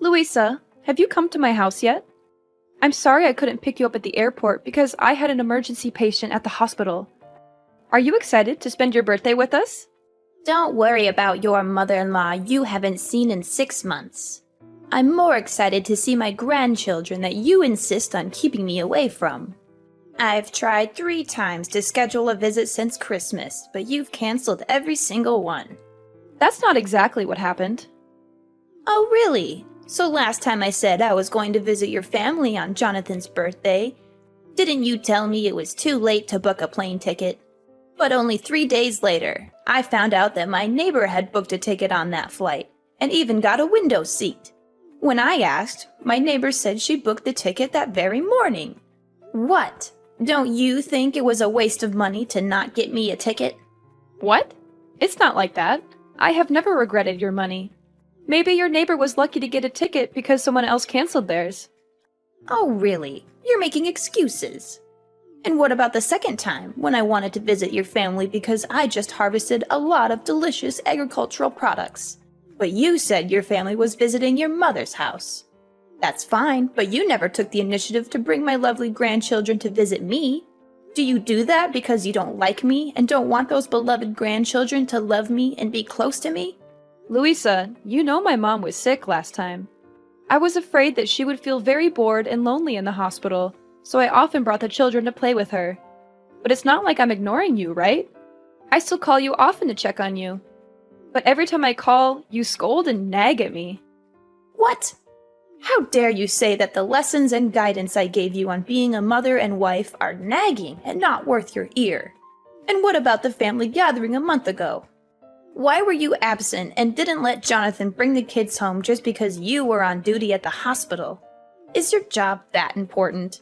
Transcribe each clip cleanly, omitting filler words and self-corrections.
Louisa, have you come to my house yet? I'm sorry I couldn't pick you up at the airport because I had an emergency patient at the hospital. Are you excited to spend your birthday with us? Don't worry about your mother-in-law you haven't seen in 6 months. I'm more excited to see my grandchildren that you insist on keeping me away from. I've tried 3 times to schedule a visit since Christmas, but you've canceled every single one. That's not exactly what happened. Oh, really? So last time I said I was going to visit your family on Jonathan's birthday, didn't you tell me it was too late to book a plane ticket? But only 3 days later, I found out that my neighbor had booked a ticket on that flight, and even got a window seat. When I asked, my neighbor said she booked the ticket that very morning. What? Don't you think it was a waste of money to not get me a ticket? What? It's not like that. I have never regretted your money. Maybe your neighbor was lucky to get a ticket because someone else canceled theirs. Oh, really? You're making excuses. And what about the second time, when I wanted to visit your family because I just harvested a lot of delicious agricultural products? But you said your family was visiting your mother's house. That's fine, but you never took the initiative to bring my lovely grandchildren to visit me. Do you do that because you don't like me and don't want those beloved grandchildren to love me and be close to me? Louisa, you know my mom was sick last time. I was afraid that she would feel very bored and lonely in the hospital, so I often brought the children to play with her. But it's not like I'm ignoring you, right? I still call you often to check on you. But every time I call, you scold and nag at me. What? How dare you say that the lessons and guidance I gave you on being a mother and wife are nagging and not worth your ear? And what about the family gathering a month ago? Why were you absent and didn't let Jonathan bring the kids home just because you were on duty at the hospital? Is your job that important?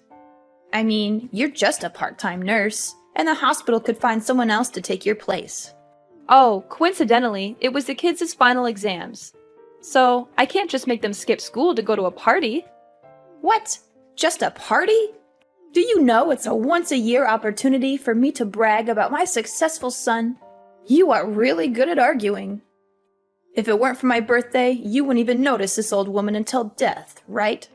I mean, you're just a part-time nurse, and the hospital could find someone else to take your place. Oh, coincidentally, it was the kids' final exams. So, I can't just make them skip school to go to a party. What? Just a party? Do you know it's a once-a-year opportunity for me to brag about my successful son? You are really good at arguing. If it weren't for my birthday, you wouldn't even notice this old woman until death, right?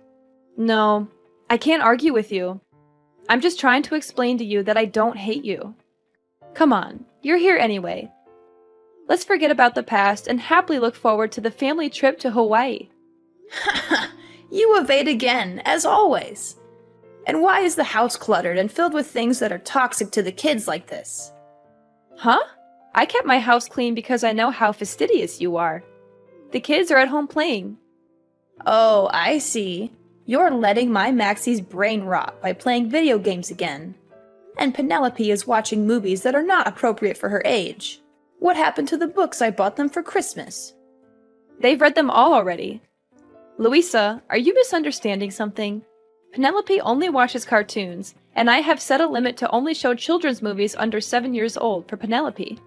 No, I can't argue with you. I'm just trying to explain to you that I don't hate you. Come on, you're here anyway. Let's forget about the past and happily look forward to the family trip to Hawaii. You evade again, as always. And why is the house cluttered and filled with things that are toxic to the kids like this? Huh? I kept my house clean because I know how fastidious you are. The kids are at home playing. Oh, I see. You're letting my Maxie's brain rot by playing video games again. And Penelope is watching movies that are not appropriate for her age. What happened to the books I bought them for Christmas? They've read them all already. Louisa, are you misunderstanding something? Penelope only watches cartoons, and I have set a limit to only show children's movies under 7 years old for Penelope.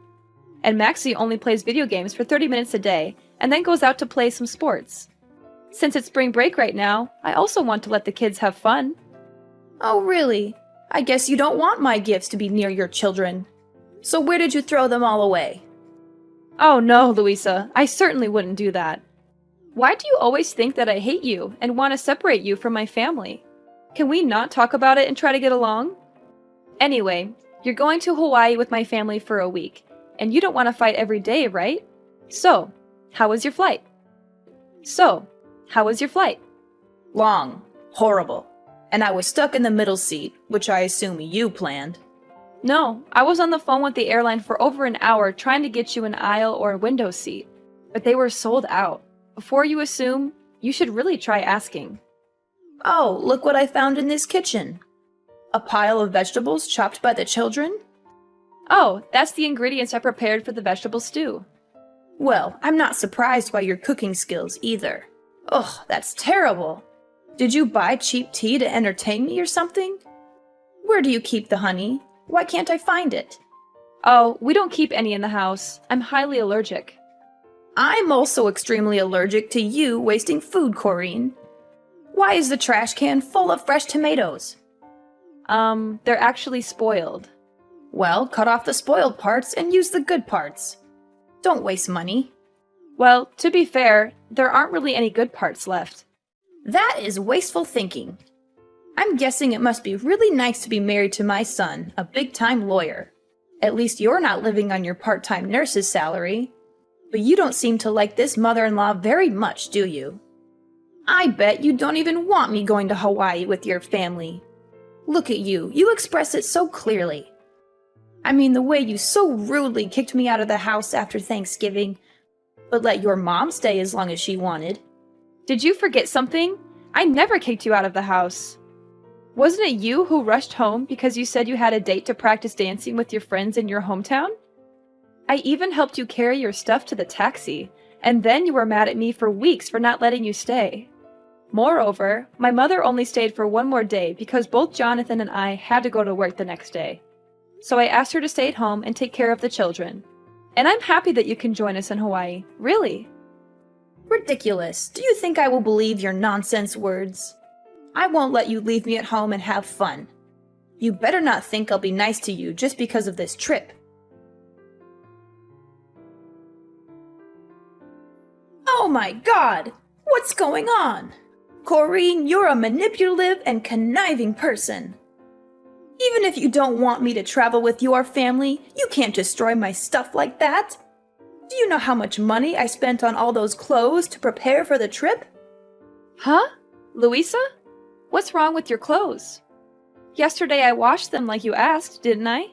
And Maxie only plays video games for 30 minutes a day, and then goes out to play some sports. Since it's spring break right now, I also want to let the kids have fun. Oh, really? I guess you don't want my gifts to be near your children. So where did you throw them all away? Oh no, Louisa, I certainly wouldn't do that. Why do you always think that I hate you and want to separate you from my family? Can we not talk about it and try to get along? Anyway, you're going to Hawaii with my family for a week, and you don't want to fight every day, right? So, how was your flight? Long. Horrible. And I was stuck in the middle seat, which I assume you planned. No, I was on the phone with the airline for over an hour trying to get you an aisle or a window seat, but they were sold out. Before you assume, you should really try asking. Oh, look what I found in this kitchen. A pile of vegetables chopped by the children? Oh, that's the ingredients I prepared for the vegetable stew. Well, I'm not surprised by your cooking skills either. Ugh, that's terrible. Did you buy cheap tea to entertain me or something? Where do you keep the honey? Why can't I find it? Oh, we don't keep any in the house. I'm highly allergic. I'm also extremely allergic to you wasting food, Corinne. Why is the trash can full of fresh tomatoes? They're actually spoiled. Well, cut off the spoiled parts and use the good parts. Don't waste money. Well, to be fair, there aren't really any good parts left. That is wasteful thinking. I'm guessing it must be really nice to be married to my son, a big-time lawyer. At least you're not living on your part-time nurse's salary. But you don't seem to like this mother-in-law very much, do you? I bet you don't even want me going to Hawaii with your family. Look at you, you express it so clearly. I mean, the way you so rudely kicked me out of the house after Thanksgiving, but let your mom stay as long as she wanted. Did you forget something? I never kicked you out of the house. Wasn't it you who rushed home because you said you had a date to practice dancing with your friends in your hometown? I even helped you carry your stuff to the taxi, and then you were mad at me for weeks for not letting you stay. Moreover, my mother only stayed for one more day because both Jonathan and I had to go to work the next day. So I asked her to stay at home and take care of the children. And I'm happy that you can join us in Hawaii, really. Ridiculous. Do you think I will believe your nonsense words? I won't let you leave me at home and have fun. You better not think I'll be nice to you just because of this trip. Oh my God! What's going on? Corrine, you're a manipulative and conniving person. Even if you don't want me to travel with your family, you can't destroy my stuff like that. Do you know how much money I spent on all those clothes to prepare for the trip? Huh? Louisa? What's wrong with your clothes? Yesterday I washed them like you asked, didn't I?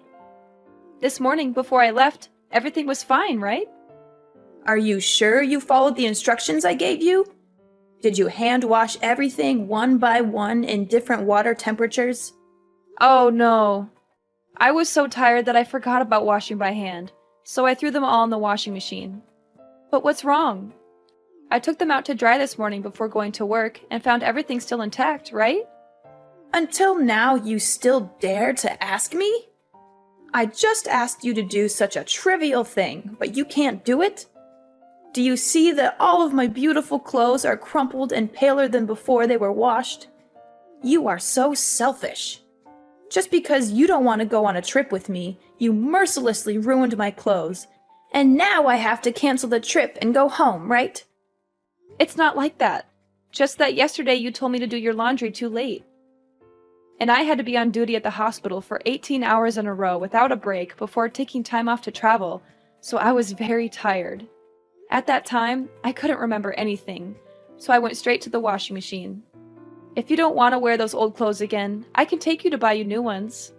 This morning before I left, everything was fine, right? Are you sure you followed the instructions I gave you? Did you hand wash everything one by one in different water temperatures? Oh no. I was so tired that I forgot about washing by hand, so I threw them all in the washing machine. But what's wrong? I took them out to dry this morning before going to work and found everything still intact, right? Until now, you still dare to ask me? I just asked you to do such a trivial thing, but you can't do it? Do you see that all of my beautiful clothes are crumpled and paler than before they were washed? You are so selfish. Just because you don't want to go on a trip with me, you mercilessly ruined my clothes. And now I have to cancel the trip and go home, right? It's not like that. Just that yesterday you told me to do your laundry too late. And I had to be on duty at the hospital for 18 hours in a row without a break before taking time off to travel, so I was very tired. At that time, I couldn't remember anything, so I went straight to the washing machine. If you don't want to wear those old clothes again, I can take you to buy you new ones.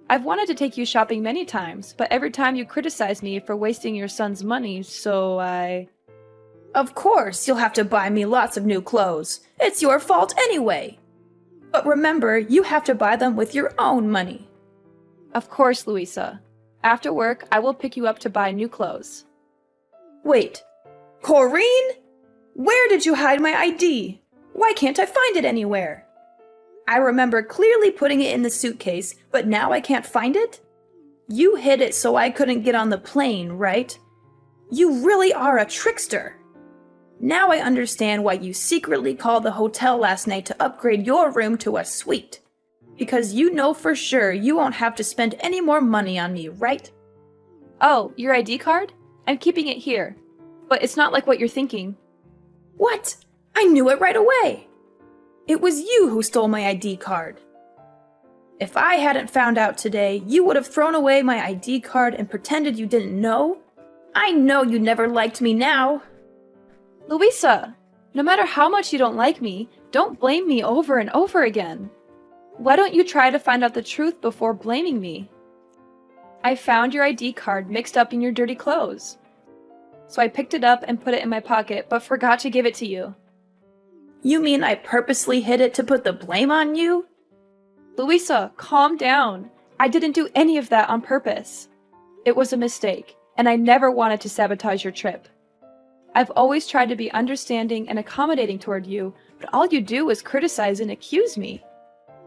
I've wanted to take you shopping many times, but every time you criticize me for wasting your son's money, so I... Of course, you'll have to buy me lots of new clothes. It's your fault anyway. But remember, you have to buy them with your own money. Of course, Louisa. After work, I will pick you up to buy new clothes. Wait, Corrine? Where did you hide my ID? Why can't I find it anywhere? I remember clearly putting it in the suitcase, but now I can't find it? You hid it so I couldn't get on the plane, right? You really are a trickster. Now I understand why you secretly called the hotel last night to upgrade your room to a suite. Because you know for sure you won't have to spend any more money on me, right? Oh, your ID card? I'm keeping it here. But it's not like what you're thinking. What? I knew it right away. It was you who stole my ID card. If I hadn't found out today, you would have thrown away my ID card and pretended you didn't know. I know you never liked me now. Louisa, no matter how much you don't like me, don't blame me over and over again. Why don't you try to find out the truth before blaming me? I found your ID card mixed up in your dirty clothes. So I picked it up and put it in my pocket, but forgot to give it to you. You mean I purposely hid it to put the blame on you? Louisa, calm down. I didn't do any of that on purpose. It was a mistake, and I never wanted to sabotage your trip. I've always tried to be understanding and accommodating toward you, but all you do is criticize and accuse me.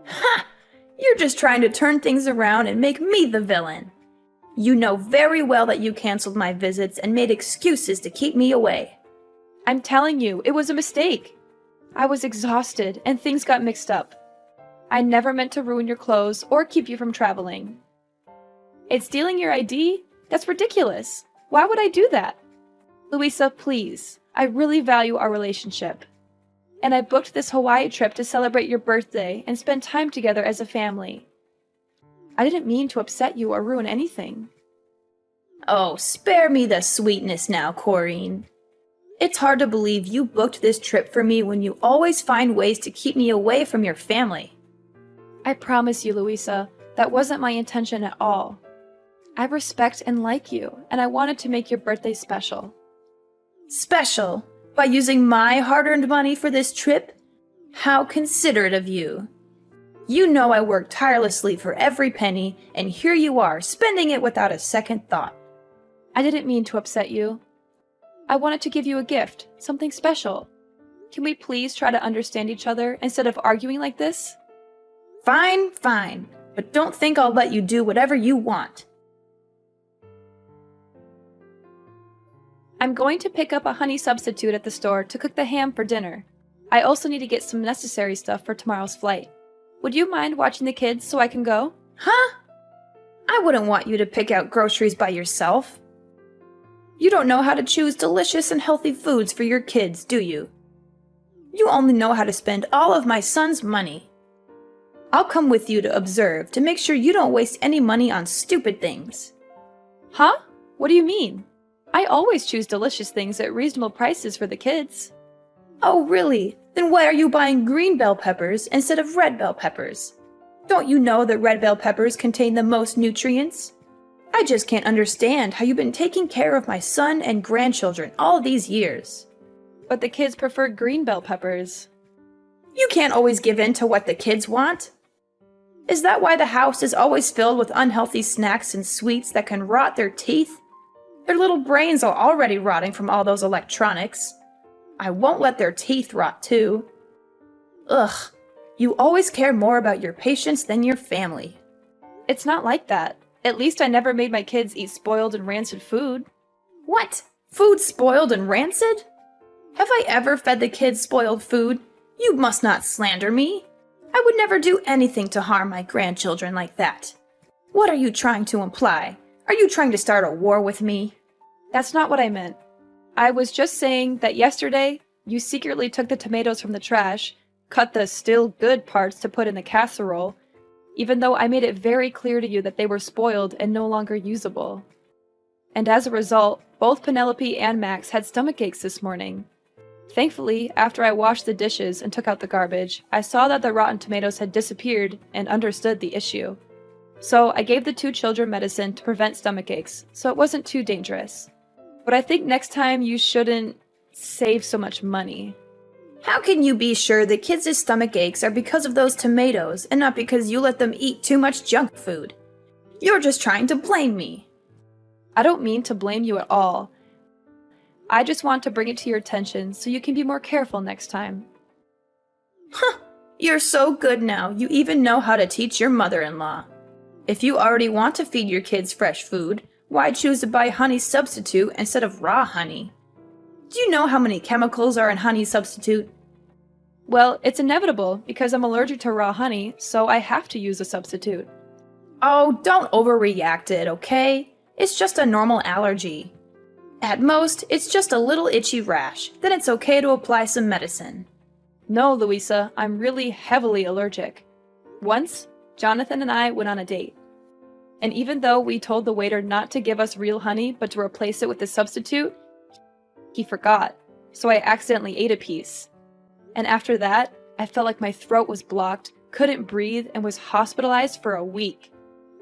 Ha! You're just trying to turn things around and make me the villain. You know very well that you canceled my visits and made excuses to keep me away. I'm telling you, it was a mistake. I was exhausted and things got mixed up. I never meant to ruin your clothes or keep you from traveling. It's stealing your ID? That's ridiculous. Why would I do that? Louisa, please. I really value our relationship. And I booked this Hawaii trip to celebrate your birthday and spend time together as a family. I didn't mean to upset you or ruin anything. Oh, spare me the sweetness now, Corrine. It's hard to believe you booked this trip for me when you always find ways to keep me away from your family. I promise you, Louisa, that wasn't my intention at all. I respect and like you, and I wanted to make your birthday special. Special? By using my hard-earned money for this trip? How considerate of you. You know I worked tirelessly for every penny, and here you are, spending it without a second thought. I didn't mean to upset you. I wanted to give you a gift, something special. Can we please try to understand each other instead of arguing like this? Fine, fine, but don't think I'll let you do whatever you want. I'm going to pick up a honey substitute at the store to cook the ham for dinner. I also need to get some necessary stuff for tomorrow's flight. Would you mind watching the kids so I can go? Huh? I wouldn't want you to pick out groceries by yourself. You don't know how to choose delicious and healthy foods for your kids, do you? You only know how to spend all of my son's money. I'll come with you to observe to make sure you don't waste any money on stupid things. Huh? What do you mean? I always choose delicious things at reasonable prices for the kids. Oh, really? Then why are you buying green bell peppers instead of red bell peppers? Don't you know that red bell peppers contain the most nutrients? I just can't understand how you've been taking care of my son and grandchildren all these years. But the kids prefer green bell peppers. You can't always give in to what the kids want. Is that why the house is always filled with unhealthy snacks and sweets that can rot their teeth? Their little brains are already rotting from all those electronics. I won't let their teeth rot too. Ugh, you always care more about your patients than your family. It's not like that. At least I never made my kids eat spoiled and rancid food. What? Food spoiled and rancid? Have I ever fed the kids spoiled food? You must not slander me. I would never do anything to harm my grandchildren like that. What are you trying to imply? Are you trying to start a war with me? That's not what I meant. I was just saying that yesterday, you secretly took the tomatoes from the trash, cut the still good parts to put in the casserole, even though I made it very clear to you that they were spoiled and no longer usable. And as a result, both Penelope and Max had stomach aches this morning. Thankfully, after I washed the dishes and took out the garbage, I saw that the rotten tomatoes had disappeared and understood the issue. So I gave the two children medicine to prevent stomach aches, so it wasn't too dangerous. But I think next time you shouldn't save so much money. How can you be sure the kids' stomach aches are because of those tomatoes and not because you let them eat too much junk food? You're just trying to blame me. I don't mean to blame you at all. I just want to bring it to your attention so you can be more careful next time. Huh, you're so good now, you even know how to teach your mother-in-law. If you already want to feed your kids fresh food, why choose to buy honey substitute instead of raw honey? Do you know how many chemicals are in honey substitute? Well, it's inevitable because I'm allergic to raw honey, so I have to use a substitute. Oh, don't overreact it, okay? It's just a normal allergy. At most, it's just a little itchy rash. Then it's okay to apply some medicine. No, Louisa, I'm really heavily allergic. Once, Jonathan and I went on a date. And even though we told the waiter not to give us real honey but to replace it with a substitute, he forgot, so I accidentally ate a piece. And after that, I felt like my throat was blocked, couldn't breathe, and was hospitalized for a week.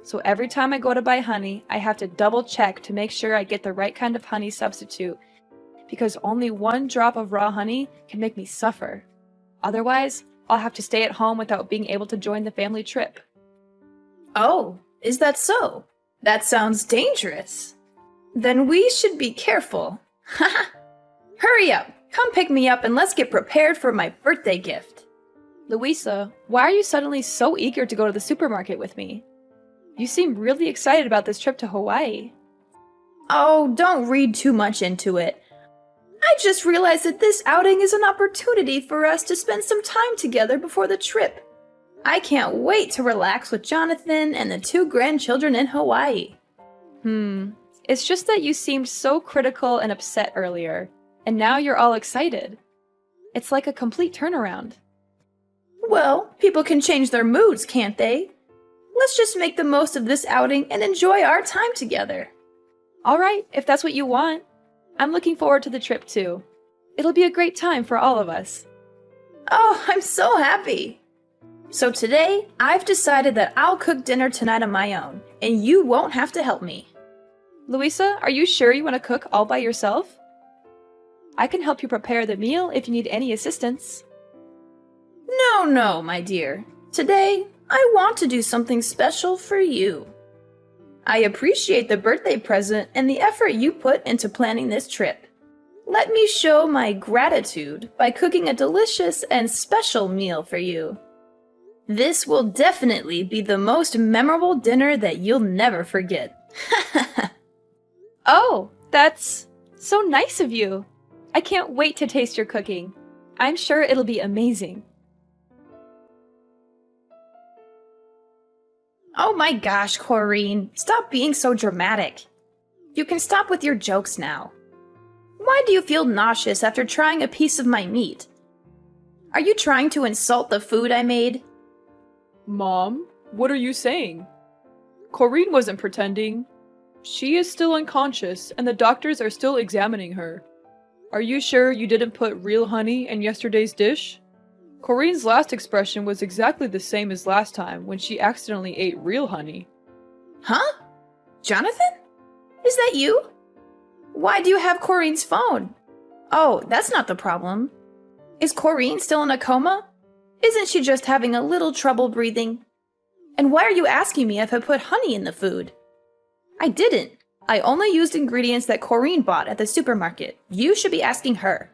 So every time I go to buy honey, I have to double check to make sure I get the right kind of honey substitute, because only one drop of raw honey can make me suffer. Otherwise, I'll have to stay at home without being able to join the family trip. Oh, is that so? That sounds dangerous. Then we should be careful. Haha! Hurry up! Come pick me up and let's get prepared for my birthday gift. Louisa, why are you suddenly so eager to go to the supermarket with me? You seem really excited about this trip to Hawaii. Oh, don't read too much into it. I just realized that this outing is an opportunity for us to spend some time together before the trip. I can't wait to relax with Jonathan and the two grandchildren in Hawaii. It's just that you seemed so critical and upset earlier, and now you're all excited. It's like a complete turnaround. Well, people can change their moods, can't they? Let's just make the most of this outing and enjoy our time together. All right, if that's what you want. I'm looking forward to the trip too. It'll be a great time for all of us. Oh, I'm so happy. So today, I've decided that I'll cook dinner tonight on my own, and you won't have to help me. Louisa, are you sure you want to cook all by yourself? I can help you prepare the meal if you need any assistance. No, my dear. Today, I want to do something special for you. I appreciate the birthday present and the effort you put into planning this trip. Let me show my gratitude by cooking a delicious and special meal for you. This will definitely be the most memorable dinner that you'll never forget. Oh, that's so nice of you. I can't wait to taste your cooking. I'm sure it'll be amazing. Oh my gosh, Corrine, stop being so dramatic. You can stop with your jokes now. Why do you feel nauseous after trying a piece of my meat? Are you trying to insult the food I made? Mom, what are you saying? Corinne wasn't pretending. She is still unconscious, and the doctors are still examining her. Are you sure you didn't put real honey in yesterday's dish? Corinne's last expression was exactly the same as last time when she accidentally ate real honey. Huh? Jonathan? Is that you? Why do you have Corinne's phone? Oh, that's not the problem. Is Corinne still in a coma? Isn't she just having a little trouble breathing? And why are you asking me if I put honey in the food? I didn't. I only used ingredients that Corinne bought at the supermarket. You should be asking her.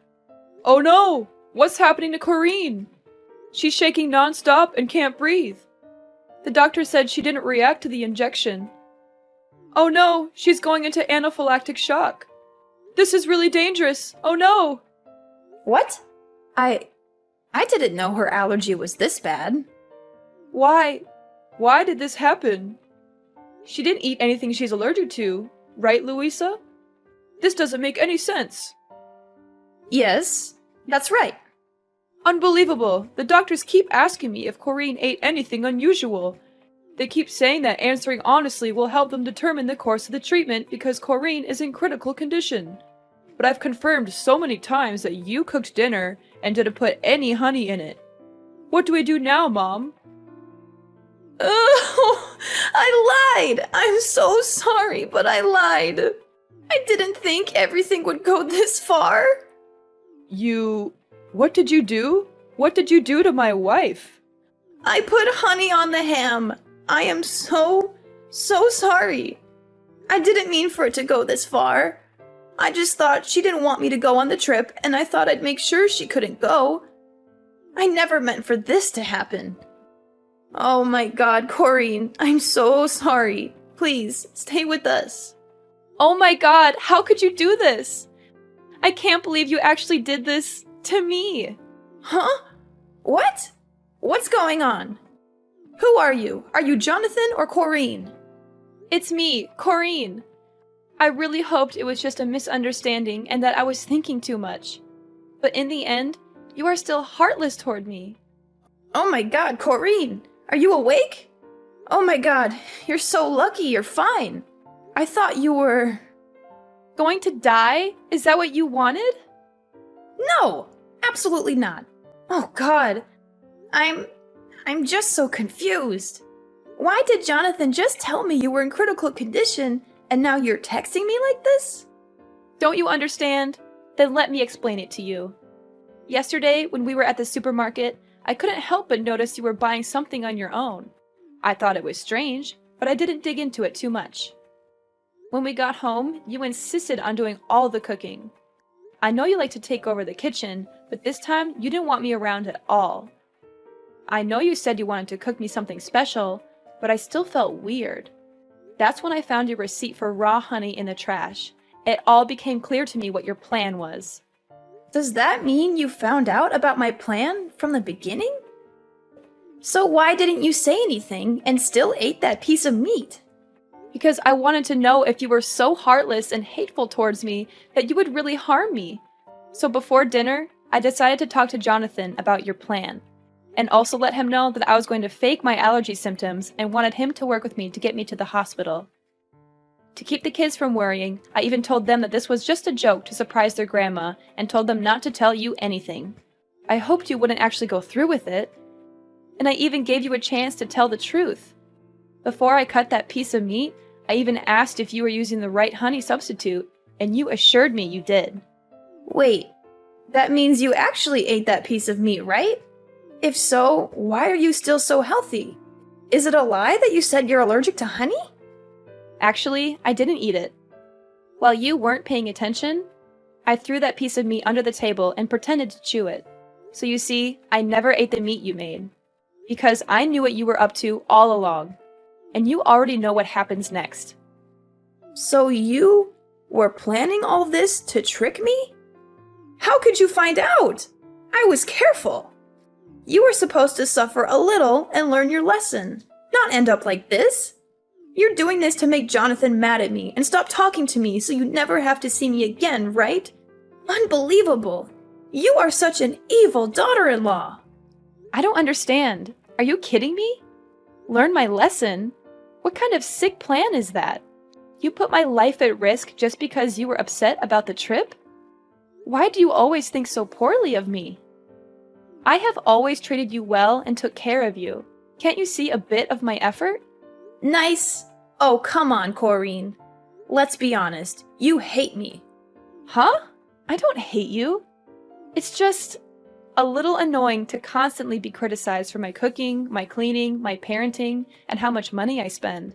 Oh no! What's happening to Corinne? She's shaking nonstop and can't breathe. The doctor said she didn't react to the injection. Oh no, she's going into anaphylactic shock. This is really dangerous. Oh no! What? I didn't know her allergy was this bad. Why? Why did this happen? She didn't eat anything she's allergic to, right, Louisa? This doesn't make any sense. Yes, that's right. Unbelievable! The doctors keep asking me if Corinne ate anything unusual. They keep saying that answering honestly will help them determine the course of the treatment because Corinne is in critical condition. But I've confirmed so many times that you cooked dinner and didn't put any honey in it. What do we do now, Mom? Oh, I lied! I'm so sorry, but I lied. I didn't think everything would go this far. What did you do? What did you do to my wife? I put honey on the ham. I am so sorry. I didn't mean for it to go this far. I just thought she didn't want me to go on the trip, and I thought I'd make sure she couldn't go. I never meant for this to happen. Oh my god, Corinne, I'm so sorry. Please, stay with us. Oh my god, how could you do this? I can't believe you actually did this to me. Huh? What? What's going on? Who are you? Are you Jonathan or Corinne? It's me, Corinne. I really hoped it was just a misunderstanding and that I was thinking too much. But in the end, you are still heartless toward me. Oh my god, Corinne! Are you awake? Oh my god, you're so lucky you're fine. I thought you were... Going to die? Is that what you wanted? No, absolutely not. Oh god, I'm just so confused. Why did Jonathan just tell me you were in critical condition and now you're texting me like this? Don't you understand? Then let me explain it to you. Yesterday, when we were at the supermarket, I couldn't help but notice you were buying something on your own. I thought it was strange, but I didn't dig into it too much. When we got home, you insisted on doing all the cooking. I know you like to take over the kitchen, but this time you didn't want me around at all. I know you said you wanted to cook me something special, but I still felt weird. That's when I found your receipt for raw honey in the trash. It all became clear to me what your plan was. Does that mean you found out about my plan from the beginning? So why didn't you say anything and still ate that piece of meat? Because I wanted to know if you were so heartless and hateful towards me that you would really harm me. So before dinner, I decided to talk to Jonathan about your plan, and also let him know that I was going to fake my allergy symptoms and wanted him to work with me to get me to the hospital. To keep the kids from worrying, I even told them that this was just a joke to surprise their grandma and told them not to tell you anything. I hoped you wouldn't actually go through with it. And I even gave you a chance to tell the truth. Before I cut that piece of meat, I even asked if you were using the right honey substitute, and you assured me you did. Wait, that means you actually ate that piece of meat, right? If so, why are you still so healthy? Is it a lie that you said you're allergic to honey? Actually, I didn't eat it. While you weren't paying attention, I threw that piece of meat under the table and pretended to chew it. So you see, I never ate the meat you made. Because I knew what you were up to all along. And you already know what happens next. So you were planning all this to trick me? How could you find out? I was careful. You were supposed to suffer a little and learn your lesson, not end up like this. You're doing this to make Jonathan mad at me and stop talking to me so you never have to see me again, right? Unbelievable. You are such an evil daughter-in-law. I don't understand. Are you kidding me? Learn my lesson? What kind of sick plan is that? You put my life at risk just because you were upset about the trip? Why do you always think so poorly of me? I have always treated you well and took care of you. Can't you see a bit of my effort? Nice. Oh, come on, Corinne. Let's be honest. You hate me. Huh? I don't hate you. It's just a little annoying to constantly be criticized for my cooking, my cleaning, my parenting, and how much money I spend.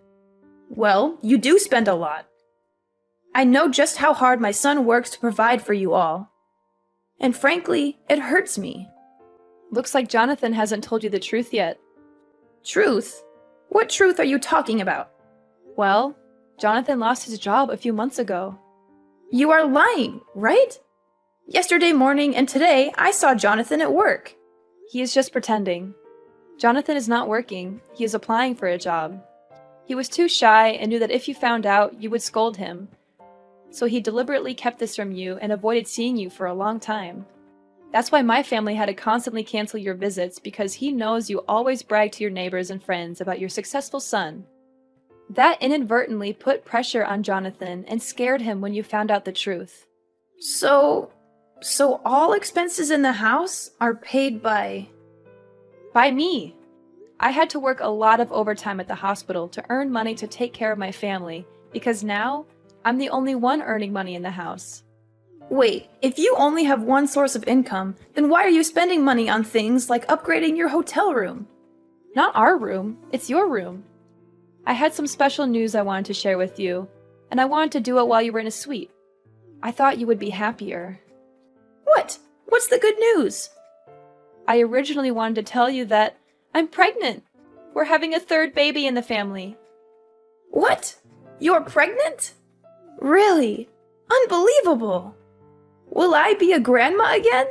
Well, you do spend a lot. I know just how hard my son works to provide for you all. And frankly, it hurts me. Looks like Jonathan hasn't told you the truth yet. Truth? What truth are you talking about? Well, Jonathan lost his job a few months ago. You are lying, right? Yesterday morning and today, I saw Jonathan at work. He is just pretending. Jonathan is not working. He is applying for a job. He was too shy and knew that if you found out, you would scold him. So he deliberately kept this from you and avoided seeing you for a long time. That's why my family had to constantly cancel your visits, because he knows you always brag to your neighbors and friends about your successful son. That inadvertently put pressure on Jonathan and scared him when you found out the truth. So all expenses in the house are paid by me. I had to work a lot of overtime at the hospital to earn money to take care of my family, because now I'm the only one earning money in the house. Wait, if you only have one source of income, then why are you spending money on things like upgrading your hotel room? Not our room, it's your room. I had some special news I wanted to share with you, and I wanted to do it while you were in a suite. I thought you would be happier. What? What's the good news? I originally wanted to tell you that I'm pregnant. We're having a third baby in the family. What? You're pregnant? Really? Unbelievable! Will I be a grandma again?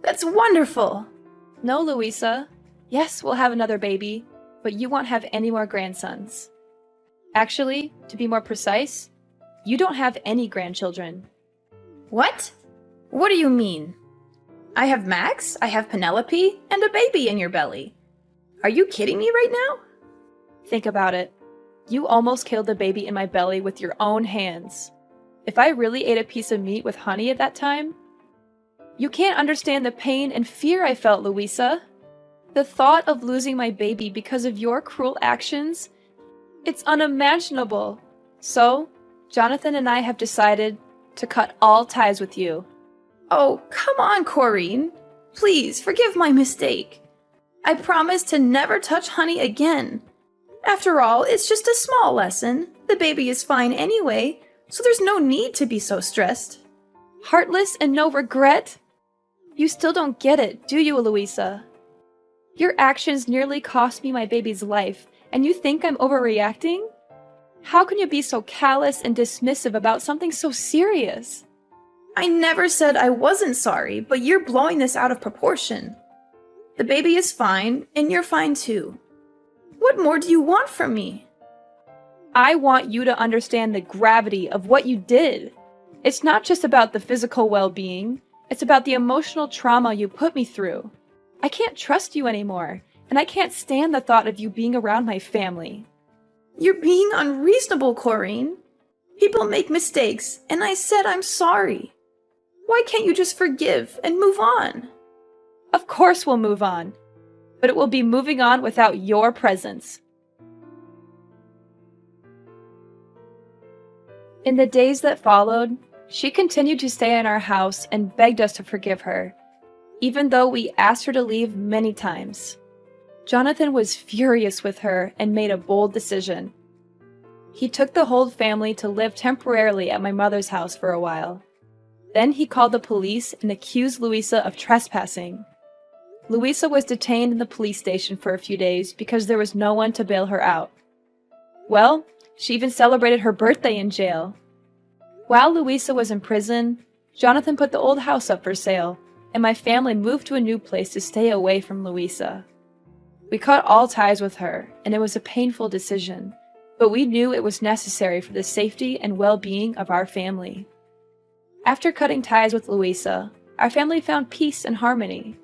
That's wonderful! No, Louisa. Yes, we'll have another baby, but you won't have any more grandsons. Actually, to be more precise, you don't have any grandchildren. What? What do you mean? I have Max, I have Penelope, and a baby in your belly. Are you kidding me right now? Think about it. You almost killed the baby in my belly with your own hands. If I really ate a piece of meat with honey at that time, you can't understand the pain and fear I felt, Louisa. The thought of losing my baby because of your cruel actions, it's unimaginable. So, Jonathan and I have decided to cut all ties with you. Oh, come on, Corinne. Please, forgive my mistake. I promise to never touch honey again. After all, it's just a small lesson. The baby is fine anyway, so there's no need to be so stressed. Heartless and no regret? You still don't get it, do you, Louisa? Your actions nearly cost me my baby's life, and you think I'm overreacting? How can you be so callous and dismissive about something so serious? I never said I wasn't sorry, but you're blowing this out of proportion. The baby is fine, and you're fine too. What more do you want from me? I want you to understand the gravity of what you did. It's not just about the physical well-being. It's about the emotional trauma you put me through. I can't trust you anymore, and I can't stand the thought of you being around my family. You're being unreasonable, Corrine. People make mistakes, and I said I'm sorry. Why can't you just forgive and move on? Of course we'll move on, but it will be moving on without your presence. In the days that followed, she continued to stay in our house and begged us to forgive her, even though we asked her to leave many times. Jonathan was furious with her and made a bold decision. He took the whole family to live temporarily at my mother's house for a while. Then he called the police and accused Louisa of trespassing. Louisa was detained in the police station for a few days because there was no one to bail her out. Well, she even celebrated her birthday in jail. While Louisa was in prison, Jonathan put the old house up for sale, and my family moved to a new place to stay away from Louisa. We cut all ties with her, and it was a painful decision, but we knew it was necessary for the safety and well-being of our family. After cutting ties with Louisa, our family found peace and harmony.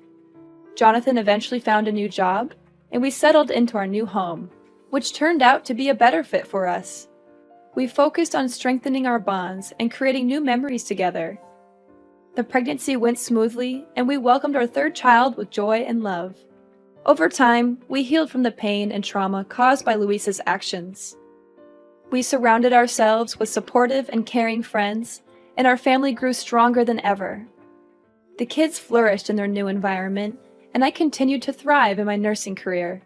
Jonathan eventually found a new job, and we settled into our new home, which turned out to be a better fit for us. We focused on strengthening our bonds and creating new memories together. The pregnancy went smoothly, and we welcomed our third child with joy and love. Over time, we healed from the pain and trauma caused by Louisa's actions. We surrounded ourselves with supportive and caring friends, and our family grew stronger than ever. The kids flourished in their new environment, and I continued to thrive in my nursing career.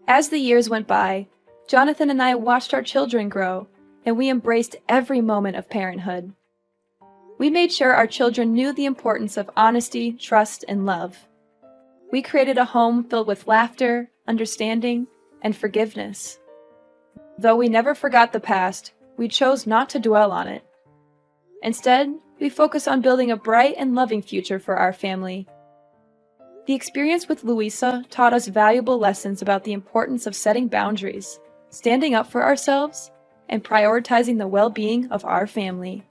As the years went by, Jonathan and I watched our children grow, and we embraced every moment of parenthood. We made sure our children knew the importance of honesty, trust, and love. We created a home filled with laughter, understanding, and forgiveness. Though we never forgot the past, we chose not to dwell on it. Instead, we focused on building a bright and loving future for our family. The experience with Louisa taught us valuable lessons about the importance of setting boundaries, standing up for ourselves, and prioritizing the well-being of our family.